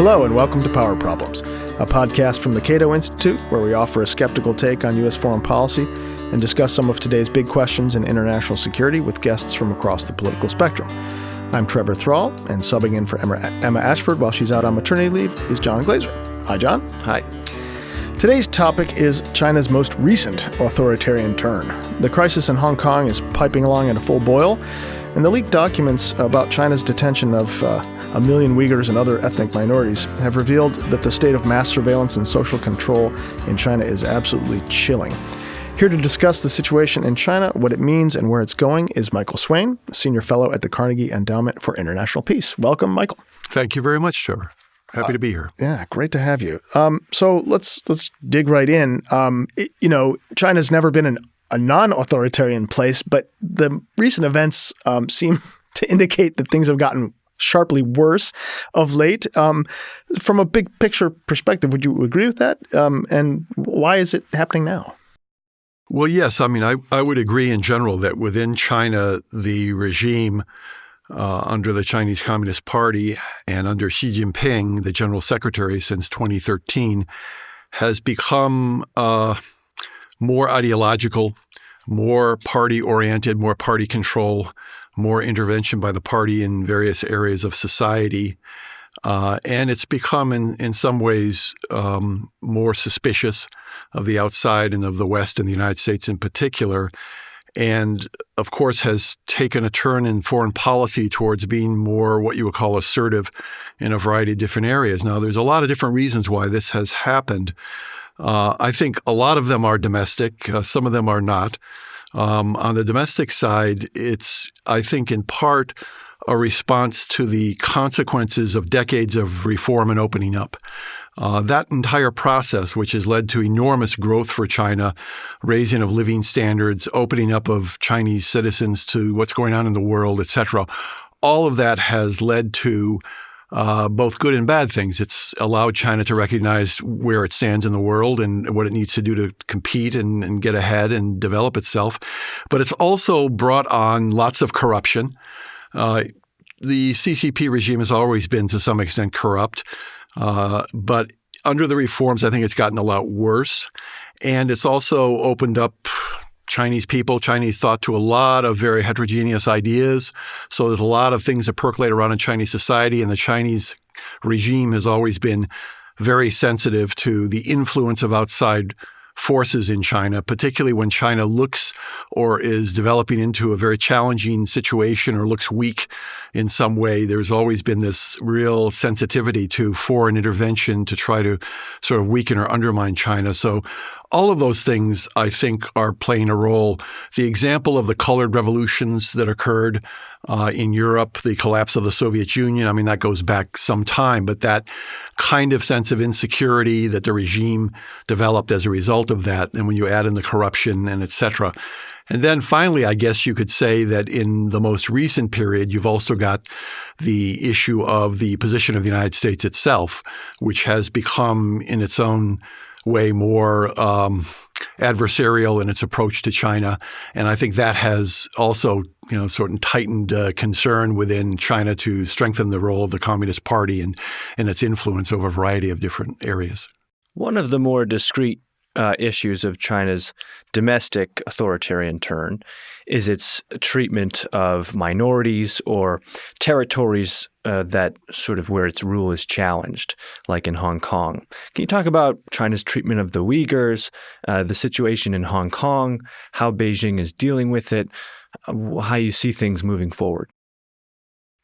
Hello and welcome to Power Problems, a podcast from the Cato Institute where we offer a skeptical take on U.S. foreign policy and discuss some of today's big questions in international security with guests from across the political spectrum. I'm Trevor Thrall, and subbing in for Emma Ashford while she's out on maternity leave is John Glaser. Hi, John. Hi. Today's topic is China's most recent authoritarian turn. The crisis in Hong Kong is piping along at a full boil, and the leaked documents about China's detention of 1 million Uighurs and other ethnic minorities have revealed that the state of mass surveillance and social control in China is absolutely chilling. Here to discuss the situation in China, what it means, and where it's going is Michael Swain, Senior Fellow at the Carnegie Endowment for International Peace. Welcome, Michael. Thank you very much, Trevor. Happy to be here. Yeah, great to have you. So let's dig right in. China's never been a non-authoritarian place, but the recent events seem to indicate that things have gotten sharply worse of late. From a big picture perspective, would you agree with that? And why is it happening now? Well, yes. I mean, I would agree in general that within China, the regime under the Chinese Communist Party and under Xi Jinping, the General Secretary since 2013, has become more ideological, more party-oriented, more party control, more intervention by the party in various areas of society. And it's become, in some ways, more suspicious of the outside and of the West and the United States in particular. And, of course, has taken a turn in foreign policy towards being more what you would call assertive in a variety of different areas. Now, there's a lot of different reasons why this has happened. I think a lot of them are domestic. Some of them are not. On the domestic side, it's, I think, in part a response to the consequences of decades of reform and opening up. That entire process, which has led to enormous growth for China, raising of living standards, opening up of Chinese citizens to what's going on in the world, et cetera, all of that has led to both good and bad things. It's allowed China to recognize where it stands in the world and what it needs to do to compete and get ahead and develop itself. But it's also brought on lots of corruption. The CCP regime has always been to some extent corrupt, but under the reforms, I think it's gotten a lot worse. And it's also opened up Chinese thought to a lot of very heterogeneous ideas. So there's a lot of things that percolate around in Chinese society, and the Chinese regime has always been very sensitive to the influence of outside forces in China, particularly when China looks or is developing into a very challenging situation or looks weak in some way. There's always been this real sensitivity to foreign intervention to try to sort of weaken or undermine China. So all of those things, I think, are playing a role. The example of the colored revolutions that occurred in Europe, the collapse of the Soviet Union, I mean, that goes back some time, but that kind of sense of insecurity that the regime developed as a result of that, and when you add in the corruption and et cetera. And then finally, I guess you could say that in the most recent period, you've also got the issue of the position of the United States itself, which has become in its own way more adversarial in its approach to China. And I think that has also, sort of tightened concern within China to strengthen the role of the Communist Party and its influence over a variety of different areas. One of the more discrete issues of China's domestic authoritarian turn is its treatment of minorities or territories that sort of where its rule is challenged, like in Hong Kong. Can you talk about China's treatment of the Uighurs, the situation in Hong Kong, how Beijing is dealing with it, how you see things moving forward?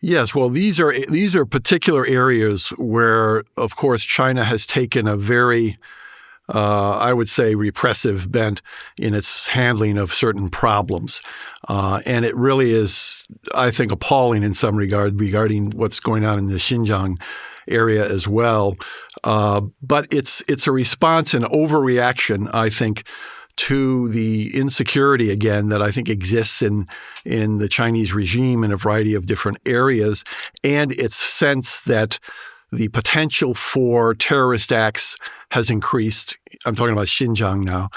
Yes, well, these are particular areas where, of course, China has taken a very I would say, repressive bent in its handling of certain problems. And it really is, I think, appalling in some regard regarding what's going on in the Xinjiang area as well. But it's a response and overreaction, I think, to the insecurity, again, that I think exists in the Chinese regime in a variety of different areas, and its sense that the potential for terrorist acts has increased. I'm talking about Xinjiang now.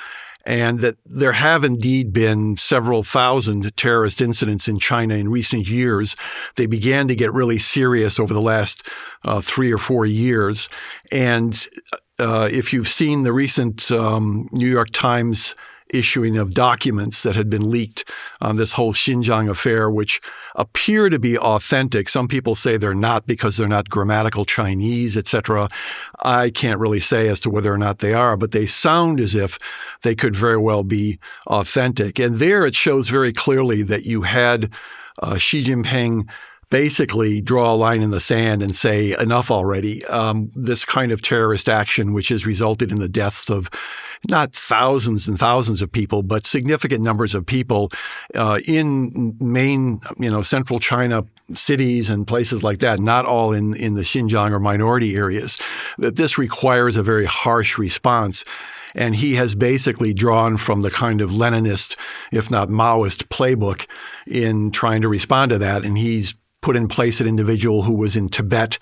and that there have indeed been several thousand terrorist incidents in China in recent years. They began to get really serious over the last 3 or 4 years. And if you've seen the recent New York Times issuing of documents that had been leaked on this whole Xinjiang affair, which appear to be authentic. Some people say they're not because they're not grammatical Chinese, etc. I can't really say as to whether or not they are, but they sound as if they could very well be authentic. And there it shows very clearly that you had Xi Jinping basically draw a line in the sand and say, enough already. This kind of terrorist action, which has resulted in the deaths of not thousands and thousands of people, but significant numbers of people in main, central China cities and places like that, not all in the Xinjiang or minority areas, that this requires a very harsh response. And he has basically drawn from the kind of Leninist, if not Maoist, playbook in trying to respond to that. And he's put in place an individual who was in Tibet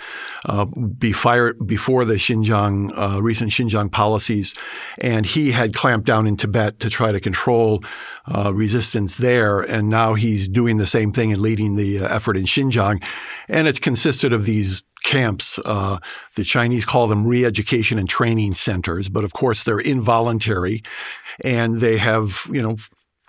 before the Xinjiang, recent Xinjiang policies. And he had clamped down in Tibet to try to control resistance there. And now he's doing the same thing and leading the effort in Xinjiang. And it's consisted of these camps. The Chinese call them re-education and training centers, but of course they're involuntary. And they have,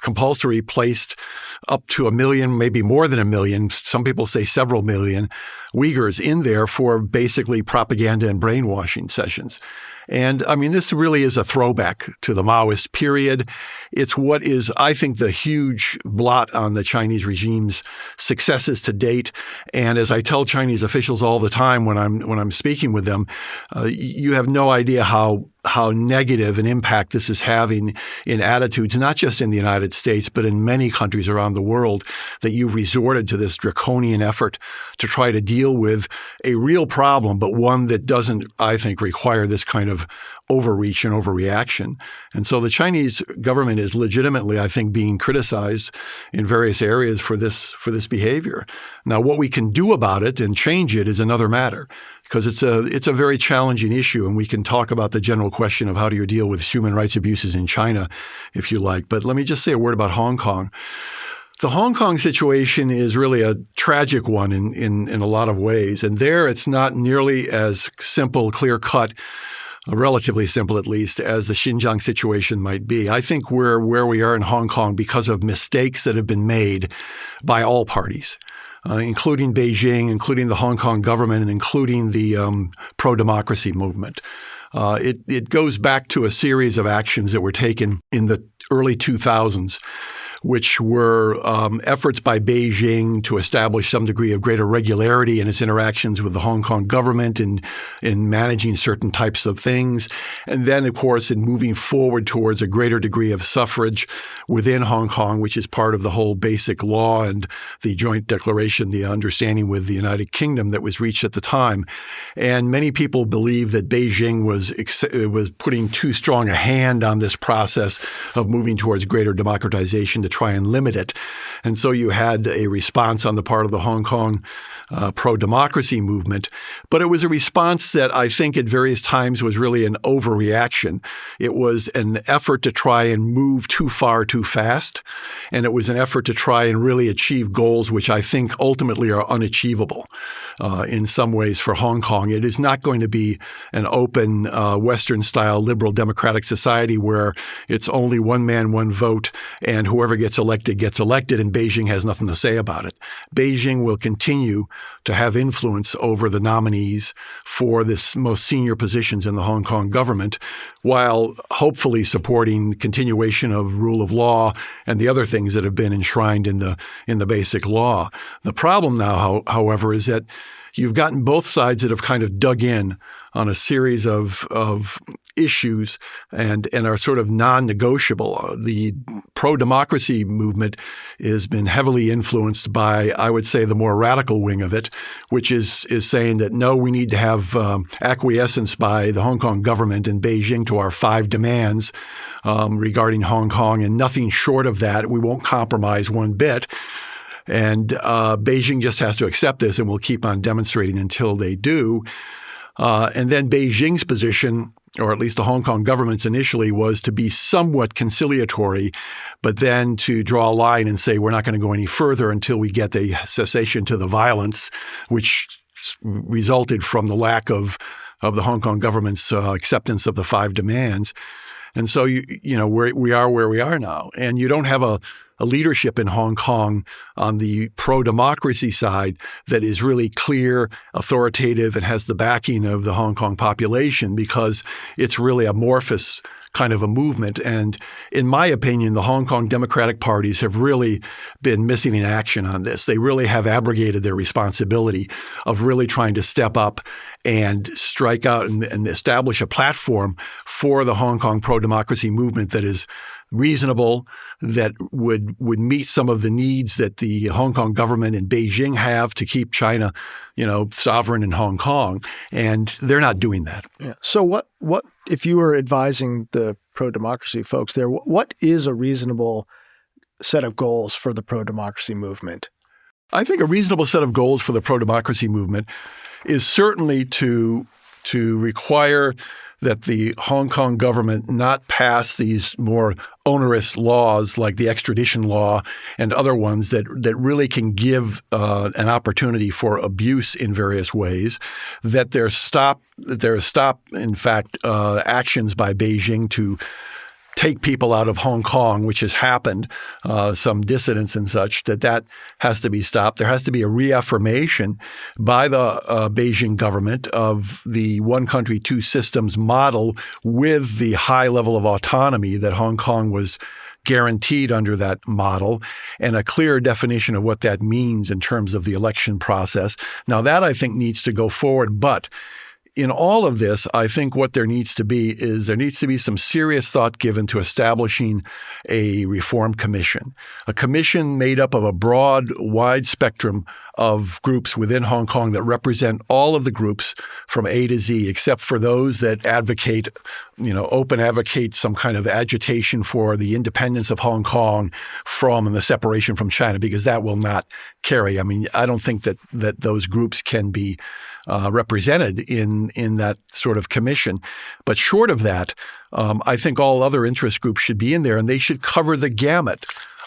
compulsory placed up to 1 million, maybe more than 1 million, some people say several million, Uighurs in there for basically propaganda and brainwashing sessions. And I mean, this really is a throwback to the Maoist period. It's what is, I think, the huge blot on the Chinese regime's successes to date. And as I tell Chinese officials all the time when I'm speaking with them, you have no idea how negative an impact this is having in attitudes, not just in the United States, but in many countries around the world, that you've resorted to this draconian effort to try to deal with a real problem, but one that doesn't, I think, require this kind of overreach and overreaction. And so the Chinese government is legitimately, I think, being criticized in various areas for this behavior. Now, what we can do about it and change it is another matter, because it's a very challenging issue, and we can talk about the general question of how do you deal with human rights abuses in China, if you like. But let me just say a word about Hong Kong. The Hong Kong situation is really a tragic one in a lot of ways. And there it's not nearly as simple, clear-cut, relatively simple at least, as the Xinjiang situation might be. I think we're where we are in Hong Kong because of mistakes that have been made by all parties, including Beijing, including the Hong Kong government, and including the pro-democracy movement. It goes back to a series of actions that were taken in the early 2000s, which were efforts by Beijing to establish some degree of greater regularity in its interactions with the Hong Kong government in managing certain types of things. And then, of course, in moving forward towards a greater degree of suffrage within Hong Kong, which is part of the whole basic law and the joint declaration, the understanding with the United Kingdom that was reached at the time. And many people believe that Beijing was putting too strong a hand on this process of moving towards greater democratization to try and limit it. And so you had a response on the part of the Hong Kong pro-democracy movement. But it was a response that I think at various times was really an overreaction. It was an effort to try and move too far too fast. And it was an effort to try and really achieve goals which I think ultimately are unachievable in some ways for Hong Kong. It is not going to be an open Western-style liberal democratic society where it's only one man, one vote, and whoever gets elected, and Beijing has nothing to say about it. Beijing will continue to have influence over the nominees for the most senior positions in the Hong Kong government, while hopefully supporting continuation of rule of law and the other things that have been enshrined in the basic law. The problem now, however, is that you've gotten both sides that have kind of dug in on a series of issues and are sort of non-negotiable. The pro-democracy movement has been heavily influenced by, I would say, the more radical wing of it, which is saying that, no, we need to have acquiescence by the Hong Kong government and Beijing to our 5 demands regarding Hong Kong, and nothing short of that. We won't compromise one bit. And Beijing just has to accept this, and will keep on demonstrating until they do. And then Beijing's position or at least the Hong Kong government's initially, was to be somewhat conciliatory, but then to draw a line and say we're not going to go any further until we get a cessation to the violence, which resulted from the lack of the Hong Kong government's acceptance of the 5 demands. And so, we are where we are now. And you don't have a leadership in Hong Kong on the pro-democracy side that is really clear, authoritative, and has the backing of the Hong Kong population, because it's really amorphous kind of a movement. And in my opinion, the Hong Kong Democratic parties have really been missing in action on this. They really have abrogated their responsibility of really trying to step up and strike out and establish a platform for the Hong Kong pro-democracy movement that is reasonable, that would meet some of the needs that the Hong Kong government and Beijing have to keep China, sovereign in Hong Kong. And they're not doing that. Yeah. So what if you were advising the pro-democracy folks there, what is a reasonable set of goals for the pro-democracy movement? I think a reasonable set of goals for the pro-democracy movement is certainly to require that the Hong Kong government not pass these more onerous laws like the extradition law and other ones that really can give an opportunity for abuse in various ways, that there stop, in fact, actions by Beijing to take people out of Hong Kong, which has happened, some dissidents and such, that has to be stopped. There has to be a reaffirmation by the Beijing government of the one country, two systems model with the high level of autonomy that Hong Kong was guaranteed under that model, and a clear definition of what that means in terms of the election process. Now, that I think needs to go forward, but in all of this, I think what there needs to be some serious thought given to establishing a reform commission, a commission made up of a broad, wide spectrum of groups within Hong Kong that represent all of the groups from A to Z, except for those that advocate some kind of agitation for the independence of Hong Kong and the separation from China, because that will not carry. I mean, I don't think that those groups can be represented in that sort of commission. But short of that, I think all other interest groups should be in there, and they should cover the gamut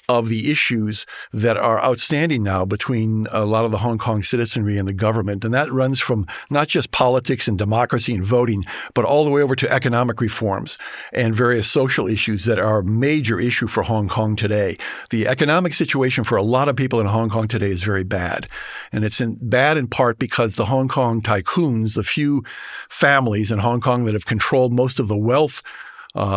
of the issues that are outstanding now between a lot of the Hong Kong citizenry and the government. And that runs from not just politics and democracy and voting, but all the way over to economic reforms and various social issues that are a major issue for Hong Kong today. The economic situation for a lot of people in Hong Kong today is very bad. And it's bad in part because the Hong Kong tycoons, the few families in Hong Kong that have controlled most of the wealth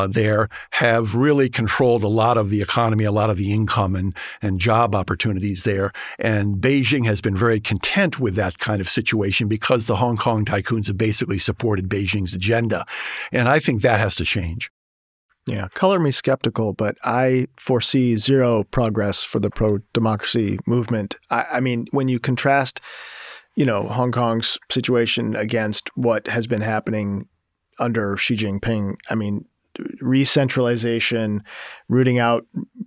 there, have really controlled a lot of the economy, a lot of the income and job opportunities there. And Beijing has been very content with that kind of situation because the Hong Kong tycoons have basically supported Beijing's agenda. And I think that has to change. Yeah, color me skeptical, but I foresee zero progress for the pro-democracy movement. I mean, when you contrast, Hong Kong's situation against what has been happening under Xi Jinping, I mean, re-centralization, rooting out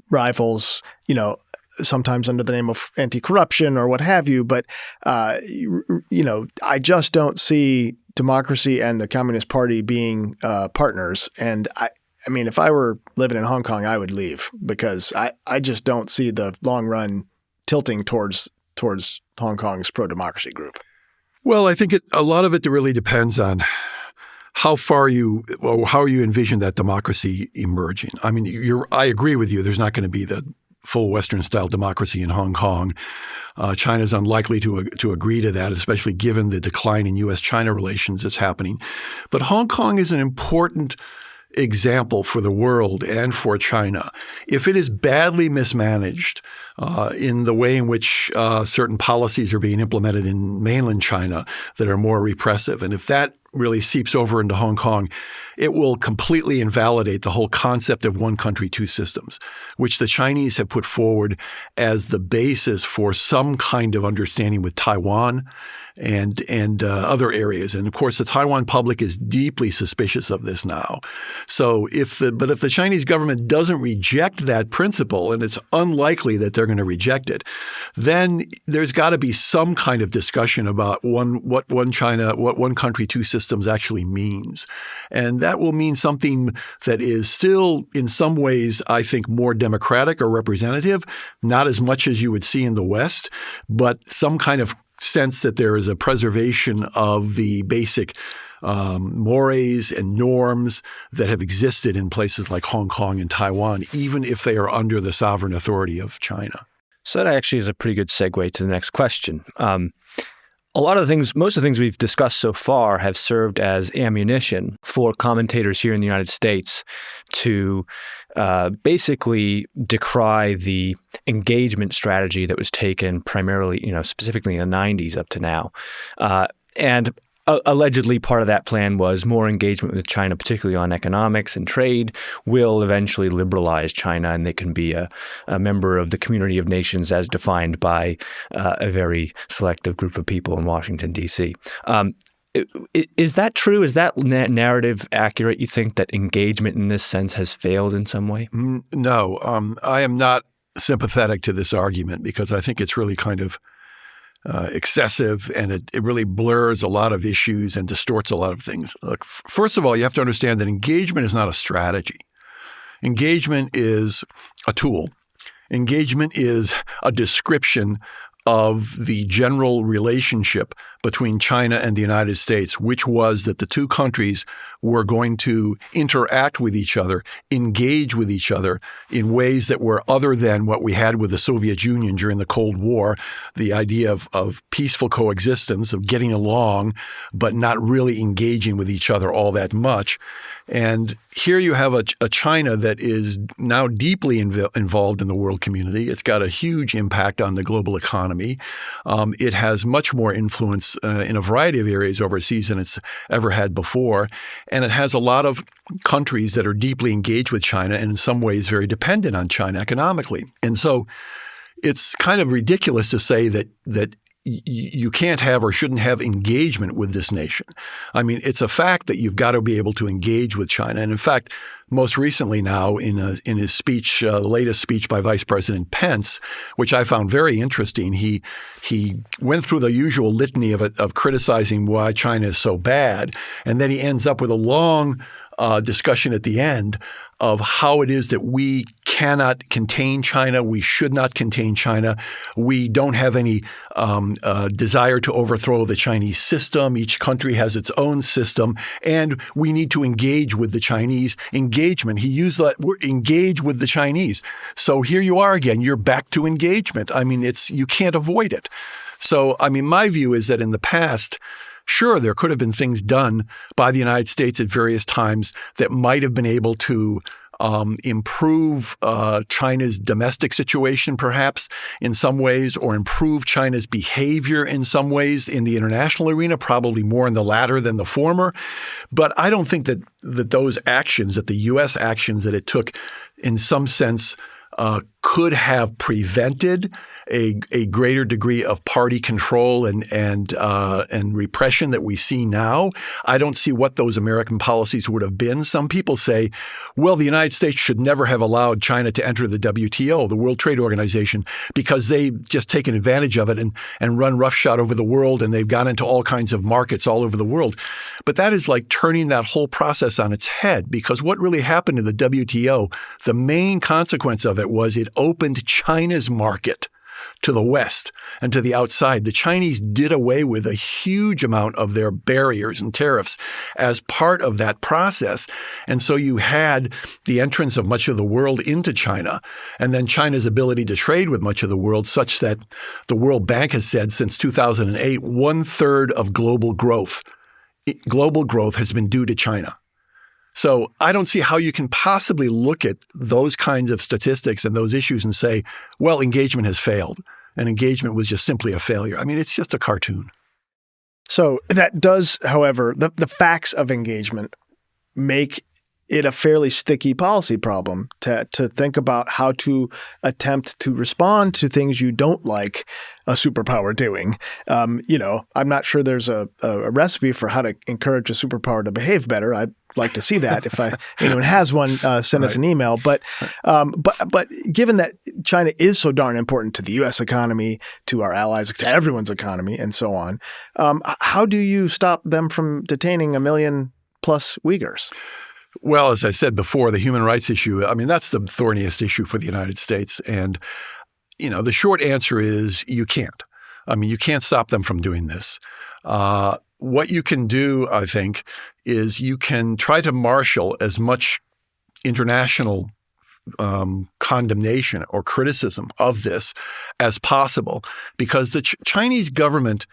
rivals, sometimes under the name of anti-corruption or what have you. But, I just don't see democracy and the Communist Party being partners. And I mean, if I were living in Hong Kong, I would leave, because I just don't see the long run tilting towards Hong Kong's pro-democracy group. Well, I think a lot of it really depends on how you envision that democracy emerging. I mean, I agree with you. There's not going to be the full Western-style democracy in Hong Kong. China's unlikely to agree to that, especially given the decline in U.S.-China relations that's happening. But Hong Kong is an important example for the world and for China. If it is badly mismanaged in the way in which certain policies are being implemented in mainland China that are more repressive, and if that really seeps over into Hong Kong, it will completely invalidate the whole concept of one country, two systems, which the Chinese have put forward as the basis for some kind of understanding with Taiwan and other areas. And of course, the Taiwan public is deeply suspicious of this now. So if the Chinese government doesn't reject that principle, and it's unlikely that they're going to reject it, then there's got to be some kind of discussion about what one country, two systems actually means. And that will mean something that is still, in some ways, I think, more democratic or representative, not as much as you would see in the West, but some kind of sense that there is a preservation of the basic mores and norms that have existed in places like Hong Kong and Taiwan, even if they are under the sovereign authority of China. So that actually is a pretty good segue to the next question. Most of the things we've discussed so far have served as ammunition for commentators here in the United States to basically decry the engagement strategy that was taken primarily, specifically in the 90s up to now. And allegedly, part of that plan was more engagement with China, particularly on economics and trade, will eventually liberalize China, and they can be a member of the community of nations as defined by a very selective group of people in Washington, D.C. Is that true? Is that narrative accurate? You think that engagement in this sense has failed in some way? No, I am not sympathetic to this argument because I think it's really kind of excessive, and it really blurs a lot of issues and distorts a lot of things. Look, first of all, you have to understand that engagement is not a strategy. Engagement is a tool. Engagement is a description of the general relationship between China and the United States, which was that the two countries were going to interact with each other, engage with each other in ways that were other than what we had with the Soviet Union during the Cold War, the idea of peaceful coexistence, of getting along, but not really engaging with each other all that much. And here you have a China that is now deeply involved in the world community. It's got a huge impact on the global economy. It has much more influence in a variety of areas overseas than it's ever had before. And it has a lot of countries that are deeply engaged with China and in some ways very dependent on China economically. And so it's kind of ridiculous to say that you can't have or shouldn't have engagement with this nation. I mean, it's a fact that you've got to be able to engage with China. And in fact, most recently now in his speech, the latest speech by Vice President Pence, which I found very interesting, he went through the usual litany of criticizing why China is so bad. And then he ends up with a long discussion at the end of how it is that we cannot contain China. We should not contain China. We don't have any desire to overthrow the Chinese system. Each country has its own system, and we need to engage with the Chinese. Engagement. He used that word, engage with the Chinese. So here you are again. You're back to engagement. I mean, you can't avoid it. So, I mean, my view is that in the past, sure, there could have been things done by the United States at various times that might have been able to improve China's domestic situation, perhaps, in some ways, or improve China's behavior in some ways in the international arena, probably more in the latter than the former. But I don't think that those actions, that the U.S. actions that it took, in some sense, could have prevented a greater degree of party control and repression that we see now. I don't see what those American policies would have been. Some people say, well, the United States should never have allowed China to enter the WTO, the World Trade Organization, because they've just taken advantage of it and run roughshod over the world, and they've gone into all kinds of markets all over the world. But that is like turning that whole process on its head, because what really happened in the WTO, the main consequence of it was it opened China's market to the West and to the outside. The Chinese did away with a huge amount of their barriers and tariffs as part of that process. And so you had the entrance of much of the world into China, and then China's ability to trade with much of the world, such that the World Bank has said since 2008, 1/3 of global growth has been due to China. So I don't see how you can possibly look at those kinds of statistics and those issues and say, well, engagement has failed, and engagement was just simply a failure. I mean, it's just a cartoon. So that does, however, the facts of engagement make it a fairly sticky policy problem to think about how to attempt to respond to things you don't like a superpower doing. I'm not sure there's a recipe for how to encourage a superpower to behave better. I'd like to see that. If anyone has one, send us an email. But given that China is so darn important to the U.S. economy, to our allies, to everyone's economy, and so on, how do you stop them from detaining 1 million+ plus Uighurs? Well, as I said before, the human rights issue, I mean, that's the thorniest issue for the United States. And, the short answer is you can't. I mean, you can't stop them from doing this. What you can do, I think, is you can try to marshal as much international condemnation or criticism of this as possible, because the Chinese government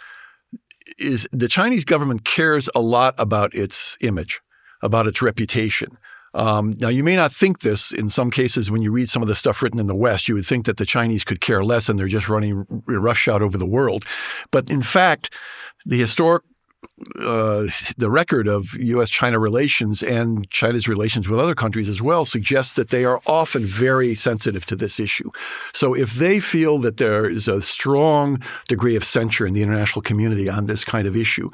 cares a lot about its image, about its reputation. Now, you may not think this. In some cases, when you read some of the stuff written in the West, you would think that the Chinese could care less and they're just running roughshod over the world. But in fact, the record of U.S.-China relations and China's relations with other countries as well suggests that they are often very sensitive to this issue. So if they feel that there is a strong degree of censure in the international community on this kind of issue,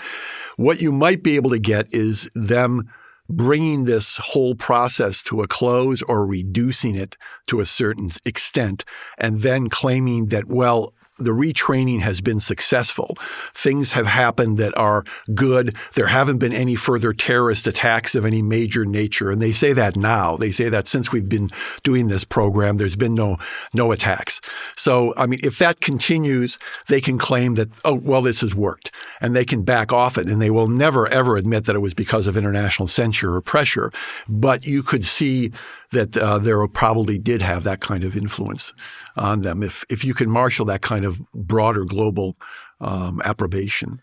what you might be able to get is them bringing this whole process to a close or reducing it to a certain extent, and then claiming that, well, the retraining has been successful. Things have happened that are good. There haven't been any further terrorist attacks of any major nature. And they say that now. They say that since we've been doing this program, there's been no attacks. So, I mean, if that continues, they can claim that, oh, well, this has worked. And they can back off it. And they will never, ever admit that it was because of international censure or pressure. But you could see that there probably did have that kind of influence on them if you can marshal that kind of broader global approbation.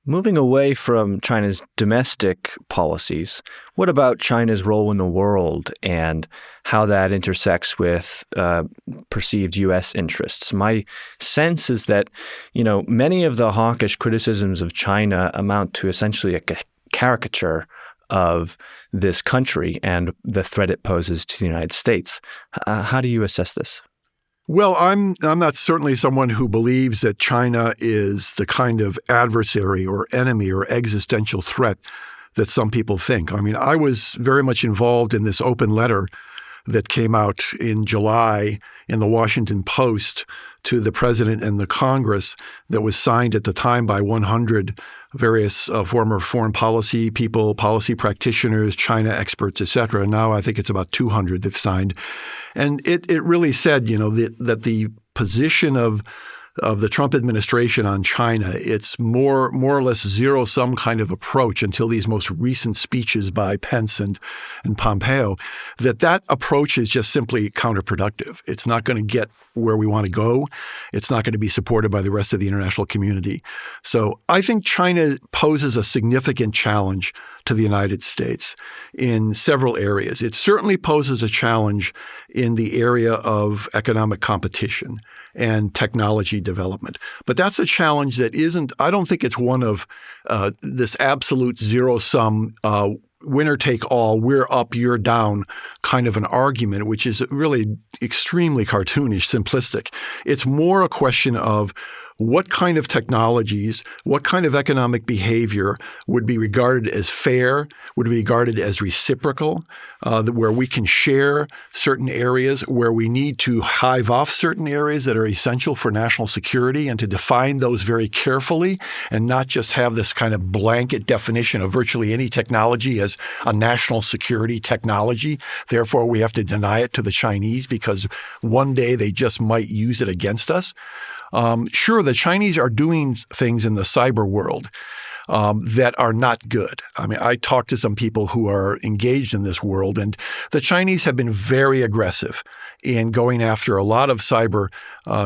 Moving away from China's domestic policies, what about China's role in the world and how that intersects with perceived U.S. interests? My sense is that, many of the hawkish criticisms of China amount to essentially a caricature of this country and the threat it poses to the United States. How do you assess this? Well, I'm not certainly someone who believes that China is the kind of adversary or enemy or existential threat that some people think. I mean, I was very much involved in this open letter that came out in July in the Washington Post to the president and the Congress that was signed at the time by 100 various former foreign policy people, policy practitioners, China experts, et cetera. Now I think it's about 200 they've signed. And it really said, that the position of the Trump administration on China, it's more or less zero-sum kind of approach until these most recent speeches by Pence and Pompeo, that approach is just simply counterproductive. It's not going to get where we want to go. It's not going to be supported by the rest of the international community. So I think China poses a significant challenge to the United States in several areas. It certainly poses a challenge in the area of economic competition and technology development. But that's a challenge that I don't think it's one of this absolute zero-sum winner take all, we're up, you're down kind of an argument, which is really extremely cartoonish, simplistic. It's more a question of what kind of technologies, what kind of economic behavior would be regarded as fair, would be regarded as reciprocal, where we can share certain areas, where we need to hive off certain areas that are essential for national security, and to define those very carefully and not just have this kind of blanket definition of virtually any technology as a national security technology. Therefore, we have to deny it to the Chinese because one day they just might use it against us. Sure, the Chinese are doing things in the cyber world that are not good. I mean, I talked to some people who are engaged in this world, and the Chinese have been very aggressive in going after a lot of cyber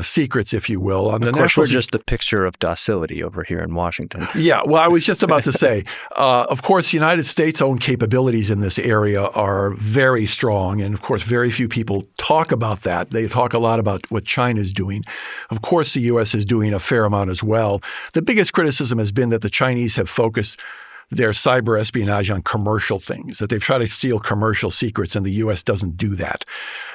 secrets, if you will. Of course, we're just the picture of docility over here in Washington. Yeah, well, I was just about to say, of course, the United States' own capabilities in this area are very strong, and of course, very few people talk about that. They talk a lot about what China's doing. Of course, the U.S. is doing a fair amount as well. The biggest criticism has been that the Chinese have focused their cyber espionage on commercial things, that they've tried to steal commercial secrets, and the U.S. doesn't do that.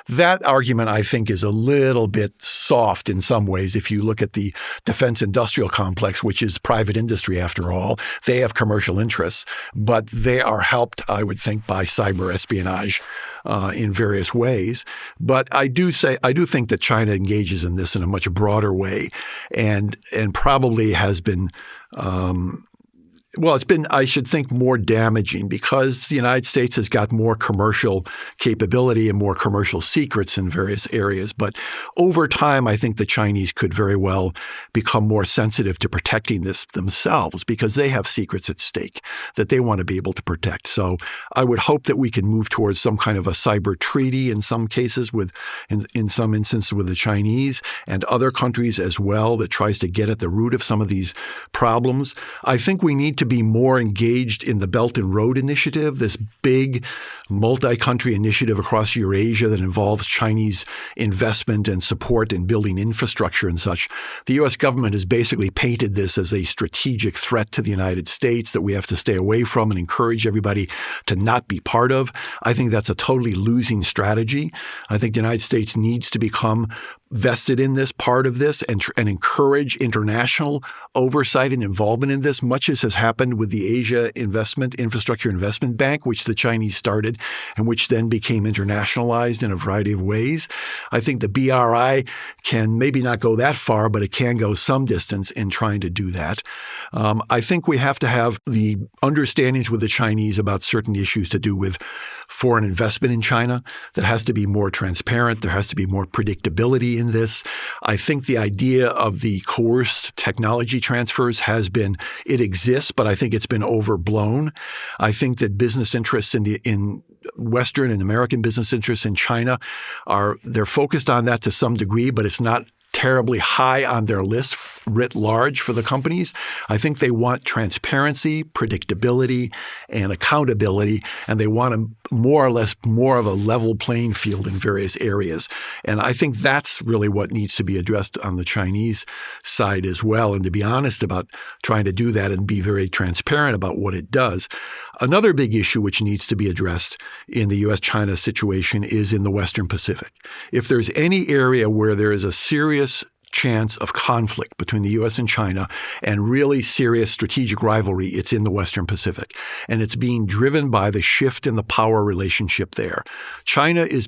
That argument, I think, is a little bit soft in some ways. If you look at the defense industrial complex, which is private industry after all, they have commercial interests, but they are helped, I would think, by cyber espionage in various ways. But I do think that China engages in this in a much broader way, and probably has been Well, it's been, I should think, more damaging because the United States has got more commercial capability and more commercial secrets in various areas. But over time, I think the Chinese could very well become more sensitive to protecting this themselves because they have secrets at stake that they want to be able to protect. So I would hope that we can move towards some kind of a cyber treaty in some cases in some instances with the Chinese and other countries as well that tries to get at the root of some of these problems. I think we need to be more engaged in the Belt and Road Initiative, this big multi-country initiative across Eurasia that involves Chinese investment and support in building infrastructure and such. The U.S. government has basically painted this as a strategic threat to the United States that we have to stay away from and encourage everybody to not be part of. I think that's a totally losing strategy. I think the United States needs to become vested in this, part of this, and encourage international oversight and involvement in this, much as has happened with the Asia Infrastructure Investment Bank, which the Chinese started and which then became internationalized in a variety of ways. I think the BRI can maybe not go that far, but it can go some distance in trying to do that. I think we have to have the understandings with the Chinese about certain issues to do with foreign investment in China that has to be more transparent. There has to be more predictability in this. I think the idea of the coerced technology transfers it exists, but I think it's been overblown. I think that business interests in Western and American business interests in China they're focused on that to some degree, but it's not terribly high on their list writ large for the companies. I think they want transparency, predictability, and accountability, and they want more of a level playing field in various areas. And I think that's really what needs to be addressed on the Chinese side as well, and to be honest about trying to do that and be very transparent about what it does. Another big issue which needs to be addressed in the U.S.-China situation is in the Western Pacific. If there's any area where there is a serious chance of conflict between the U.S. and China and really serious strategic rivalry, it's in the Western Pacific. And it's being driven by the shift in the power relationship there. China is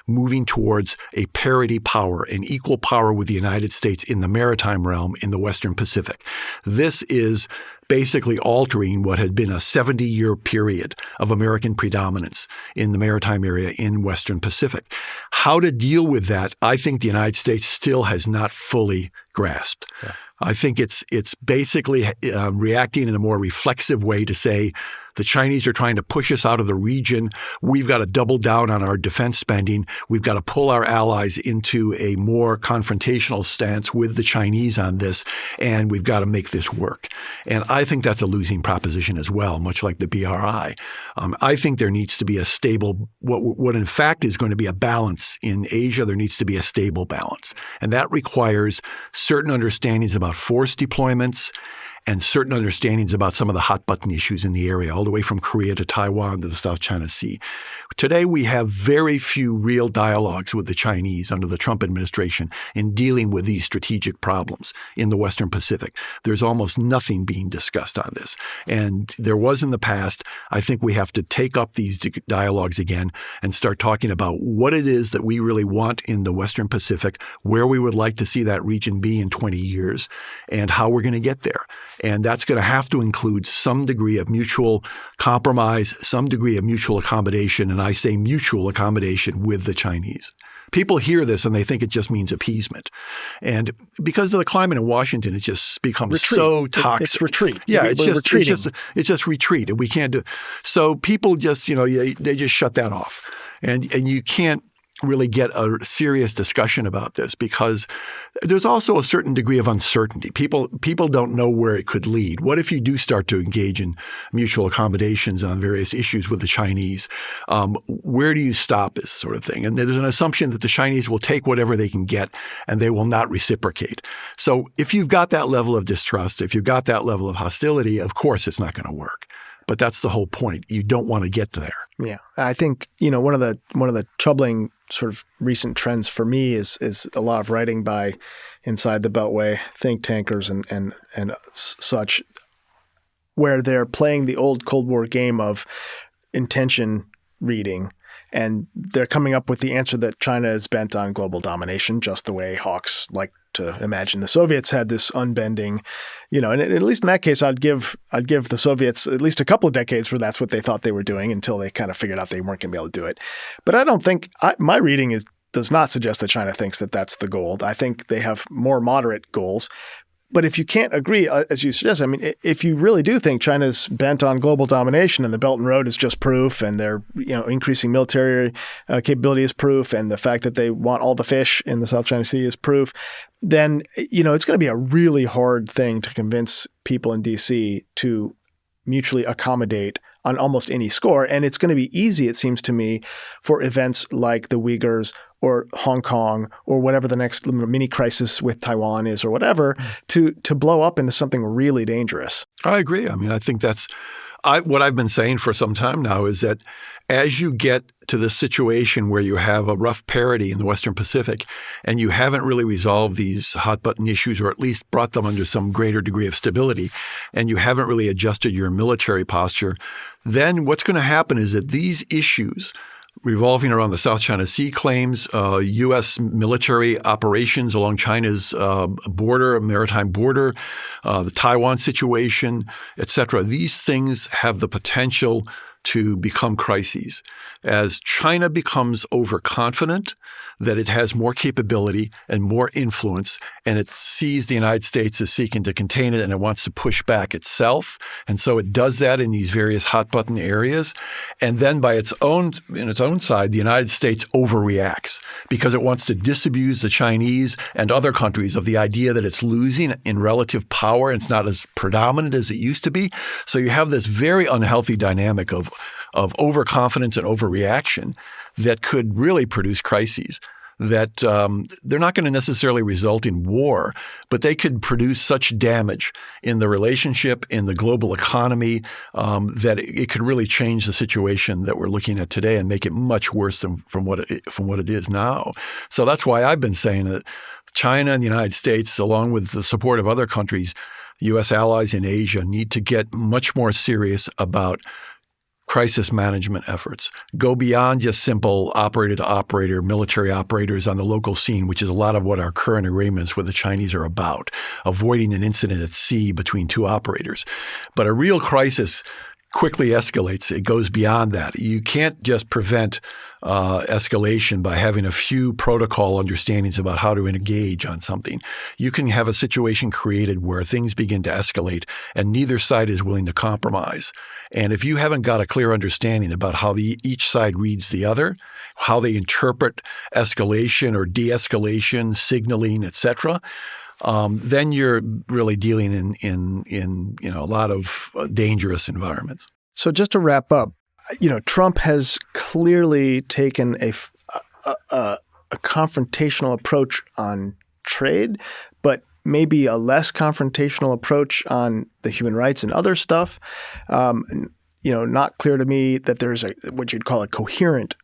moving towards a parity power, an equal power with the United States in the maritime realm in the Western Pacific. This is basically altering what had been a 70-year period of American predominance in the maritime area in Western Pacific. How to deal with that, I think the United States still has not fully grasped. Yeah. I think it's basically reacting in a more reflexive way to say, the Chinese are trying to push us out of the region. We've got to double down on our defense spending. We've got to pull our allies into a more confrontational stance with the Chinese on this, and we've got to make this work. And I think that's a losing proposition as well, much like the BRI. I think there needs to be a stable, what in fact is going to be a balance in Asia. There needs to be a stable balance. And that requires certain understandings about force deployments and certain understandings about some of the hot button issues in the area, all the way from Korea to Taiwan to the South China Sea. Today, we have very few real dialogues with the Chinese under the Trump administration in dealing with these strategic problems in the Western Pacific. There's almost nothing being discussed on this. And there was in the past. I think we have to take up these dialogues again and start talking about what it is that we really want in the Western Pacific, where we would like to see that region be in 20 years, and how we're going to get there. And that's going to have to include some degree of mutual compromise, some degree of mutual accommodation, and I say mutual accommodation with the Chinese. People hear this and they think it just means appeasement. And because of the climate in Washington, it just becomes so toxic. It's retreat. Yeah, it's just retreat. And we can't do. So people just, they just shut that off. And you can't really get a serious discussion about this because there's also a certain degree of uncertainty. People don't know where it could lead. What if you do start to engage in mutual accommodations on various issues with the Chinese? Where do you stop this sort of thing? And there's an assumption that the Chinese will take whatever they can get and they will not reciprocate. So if you've got that level of distrust, if you've got that level of hostility, of course it's not going to work. But that's the whole point. You don't want to get there. Yeah, I think one of the troubling sort of recent trends for me is a lot of writing by inside the Beltway think tankers and such, where they're playing the old Cold War game of intention reading, and they're coming up with the answer that China is bent on global domination, just the way hawks like to imagine. The Soviets had this unbending, and at least in that case, I'd give the Soviets at least a couple of decades where that's what they thought they were doing until they kind of figured out they weren't going to be able to do it. But I don't think my reading does not suggest that China thinks that that's the goal. I think they have more moderate goals. But if you can't agree, as you suggest, I mean, if you really do think China's bent on global domination and the Belt and Road is just proof, and their increasing military capability is proof, and the fact that they want all the fish in the South China Sea is proof, then it's going to be a really hard thing to convince people in D.C. to mutually accommodate on almost any score. And it's going to be easy, it seems to me, for events like the Uighurs or Hong Kong or whatever the next mini crisis with Taiwan is or whatever, to blow up into something really dangerous. I agree. I mean, I think that's what I've been saying for some time now is that as you get to this situation where you have a rough parity in the Western Pacific and you haven't really resolved these hot button issues or at least brought them under some greater degree of stability and you haven't really adjusted your military posture, then what's going to happen is that these issues revolving around the South China Sea claims, U.S. military operations along China's border, maritime border, the Taiwan situation, et cetera. These things have the potential to become crises. As China becomes overconfident that it has more capability and more influence, and it sees the United States as seeking to contain it and it wants to push back itself, and so it does that in these various hot button areas, and then in its own side, the United States overreacts because it wants to disabuse the Chinese and other countries of the idea that it's losing in relative power and it's not as predominant as it used to be. So you have this very unhealthy dynamic of overconfidence and overreaction that could really produce crises that they're not going to necessarily result in war, but they could produce such damage in the relationship, in the global economy, that it could really change the situation that we're looking at today and make it much worse from what it is now. So that's why I've been saying that China and the United States, along with the support of other countries, U.S. allies in Asia, need to get much more serious about crisis management efforts, go beyond just simple operator-to-operator military operators on the local scene, which is a lot of what our current agreements with the Chinese are about, avoiding an incident at sea between two operators. But a real crisis quickly escalates. It goes beyond that. You can't just prevent escalation by having a few protocol understandings about how to engage on something. You can have a situation created where things begin to escalate and neither side is willing to compromise. And if you haven't got a clear understanding about how each side reads the other, how they interpret escalation or de-escalation, signaling, etc., then you're really dealing in a lot of dangerous environments. So just to wrap up, Trump has clearly taken a confrontational approach on trade, but maybe a less confrontational approach on the human rights and other stuff. Not clear to me that there's what you'd call a coherent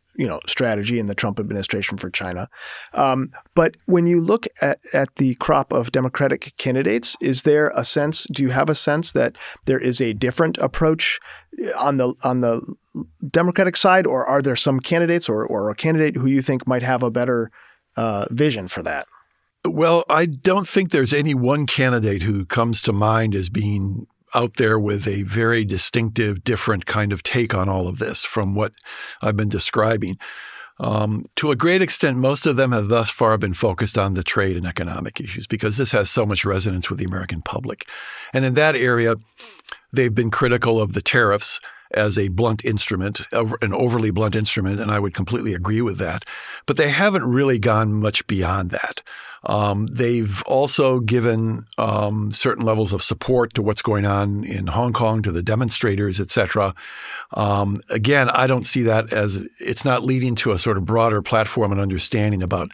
strategy in the Trump administration for China. But when you look at the crop of Democratic candidates, do you have a sense that there is a different approach on the Democratic side, or are there some candidates or a candidate who you think might have a better vision for that? Well, I don't think there's any one candidate who comes to mind as being out there with a very distinctive, different kind of take on all of this from what I've been describing. To a great extent, most of them have thus far been focused on the trade and economic issues because this has so much resonance with the American public. And in that area, they've been critical of the tariffs as a blunt instrument, an overly blunt instrument, and I would completely agree with that. But they haven't really gone much beyond that. They've also given certain levels of support to what's going on in Hong Kong, to the demonstrators, et cetera. Again, I don't see that as it's not leading to a sort of broader platform and understanding about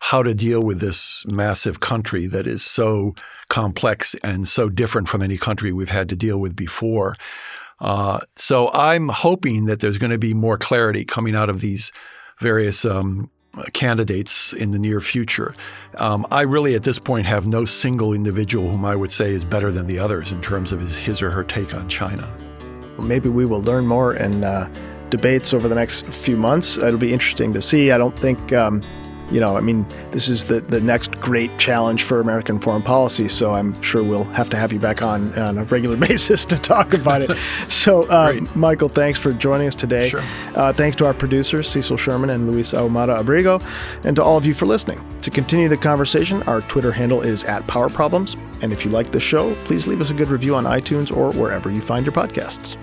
how to deal with this massive country that is so complex and so different from any country we've had to deal with before. So I'm hoping that there's going to be more clarity coming out of these various candidates in the near future. I really, at this point, have no single individual whom I would say is better than the others in terms of his or her take on China. Well, maybe we will learn more in debates over the next few months. It'll be interesting to see. I don't think this is the next great challenge for American foreign policy. So I'm sure we'll have to have you back on a regular basis to talk about it. So, Michael, thanks for joining us today. Sure. Thanks to our producers, Cecil Sherman and Luis Ahumada Abrego, and to all of you for listening. To continue the conversation, our Twitter handle is @PowerProblems. And if you like the show, please leave us a good review on iTunes or wherever you find your podcasts.